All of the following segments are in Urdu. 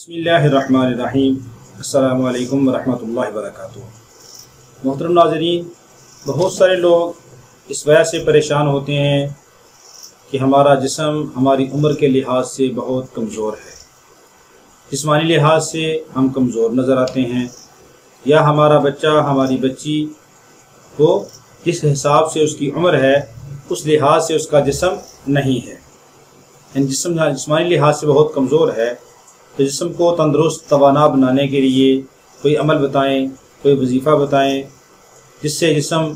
بسم اللہ الرحمن الرحیم۔ السلام علیکم ورحمۃ اللہ وبرکاتہ۔ محترم ناظرین، بہت سارے لوگ اس وجہ سے پریشان ہوتے ہیں کہ ہمارا جسم ہماری عمر کے لحاظ سے بہت کمزور ہے، جسمانی لحاظ سے ہم کمزور نظر آتے ہیں، یا ہمارا بچہ ہماری بچی کو جس حساب سے اس کی عمر ہے اس لحاظ سے اس کا جسم نہیں ہے، یعنی جسمانی لحاظ سے بہت کمزور ہے۔ تو جسم کو تندرست توانا بنانے کے لیے کوئی عمل بتائیں، کوئی وظیفہ بتائیں جس سے جسم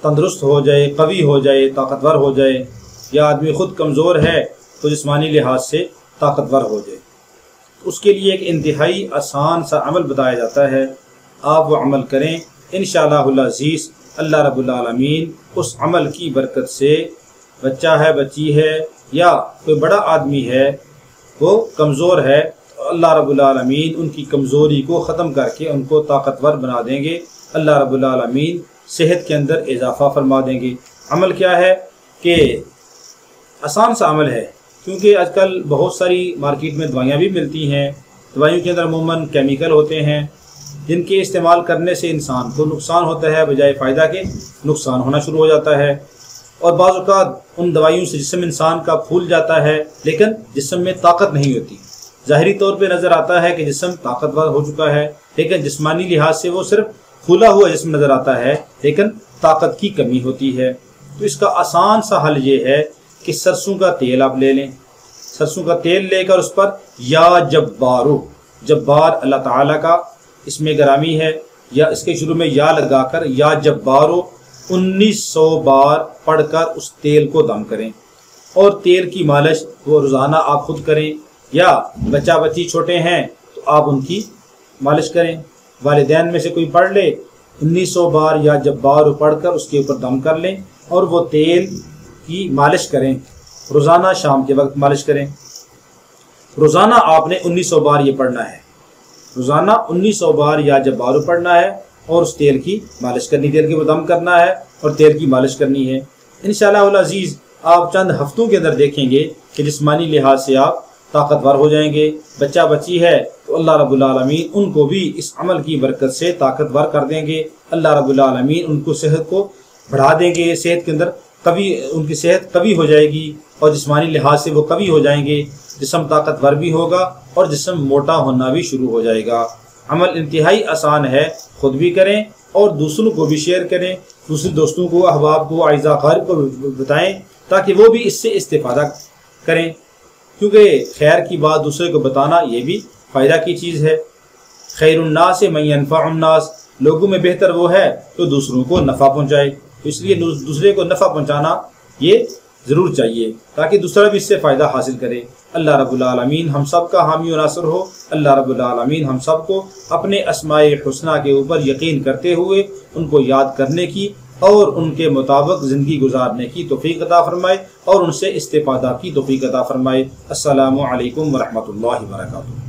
تندرست ہو جائے، قوی ہو جائے، طاقتور ہو جائے، یا آدمی خود کمزور ہے تو جسمانی لحاظ سے طاقتور ہو جائے۔ اس کے لیے ایک انتہائی آسان سا عمل بتایا جاتا ہے، آپ وہ عمل کریں، انشاءاللہ العزیز اللہ رب العالمین اس عمل کی برکت سے بچہ ہے، بچی ہے، یا کوئی بڑا آدمی ہے وہ کمزور ہے، تو اللہ رب العالمین ان کی کمزوری کو ختم کر کے ان کو طاقتور بنا دیں گے، اللہ رب العالمین صحت کے اندر اضافہ فرما دیں گے۔ عمل کیا ہے کہ آسان سا عمل ہے، کیونکہ آج کل بہت ساری مارکیٹ میں دوائیاں بھی ملتی ہیں، دوائیوں کے اندر عموماً کیمیکل ہوتے ہیں جن کے استعمال کرنے سے انسان کو نقصان ہوتا ہے، بجائے فائدہ کے نقصان ہونا شروع ہو جاتا ہے، اور بعض اوقات ان دوائیوں سے جسم انسان کا پھول جاتا ہے لیکن جسم میں طاقت نہیں ہوتی۔ ظاہری طور پہ نظر آتا ہے کہ جسم طاقتور ہو چکا ہے، لیکن جسمانی لحاظ سے وہ صرف پھولا ہوا جسم نظر آتا ہے، لیکن طاقت کی کمی ہوتی ہے۔ تو اس کا آسان سا حل یہ ہے کہ سرسوں کا تیل آپ لے لیں، سرسوں کا تیل لے کر اس پر یا جبارو، جبار اللہ تعالیٰ کا اس میں گرامی ہے، یا اس کے شروع میں یا لگا کر یا جبارو 1900 بار پڑھ کر اس تیل کو دم کریں، اور تیل کی مالش وہ روزانہ آپ خود کریں، یا بچہ بچی چھوٹے ہیں تو آپ ان کی مالش کریں، والدین میں سے کوئی پڑھ لے، 1900 بار یا جبارو پڑھ کر اس کے اوپر دم کر لیں اور وہ تیل کی مالش کریں، روزانہ شام کے وقت مالش کریں۔ روزانہ آپ نے 1900 بار یہ پڑھنا ہے، روزانہ 1900 بار یا جبارو پڑھنا ہے اور اس تیل کی مالش کرنی، تیل کے اوپر دم کرنا ہے اور تیل کی مالش کرنی ہے۔ انشاءاللہ العزیز آپ چند ہفتوں کے اندر دیکھیں گے کہ جسمانی لحاظ سے آپ طاقتور ہو جائیں گے۔ بچہ بچی ہے تو اللہ رب العالمین ان کو بھی اس عمل کی برکت سے طاقتور کر دیں گے، اللہ رب العالمین ان کو صحت کو بڑھا دیں گے، صحت کے اندر ان کی صحت قوی ہو جائے گی، اور جسمانی لحاظ سے وہ قوی ہو جائیں گے، جسم طاقتور بھی ہوگا اور جسم موٹا ہونا بھی شروع ہو جائے گا۔ عمل انتہائی آسان ہے، خود بھی کریں اور دوسروں کو بھی شیئر کریں، دوسرے دوستوں کو، احباب کو، اعزاء اقارب کو بتائیں تاکہ وہ بھی اس سے استفادہ کریں، کیونکہ خیر کی بات دوسرے کو بتانا یہ بھی فائدہ کی چیز ہے۔ خیر الناس من ینفع الناس، لوگوں میں بہتر وہ ہے جو دوسروں کو نفع پہنچائے، تو اس لیے دوسرے کو نفع پہنچانا یہ ضرور چاہیے تاکہ دوسرا بھی اس سے فائدہ حاصل کرے۔ اللہ رب العالمین ہم سب کا حامی و ناصر ہو، اللہ رب العالمین ہم سب کو اپنے اسماء حسنہ کے اوپر یقین کرتے ہوئے ان کو یاد کرنے کی اور ان کے مطابق زندگی گزارنے کی توفیق عطا فرمائے، اور ان سے استفادہ کی توفیق عطا فرمائے۔ السلام علیکم ورحمۃ اللہ وبرکاتہ۔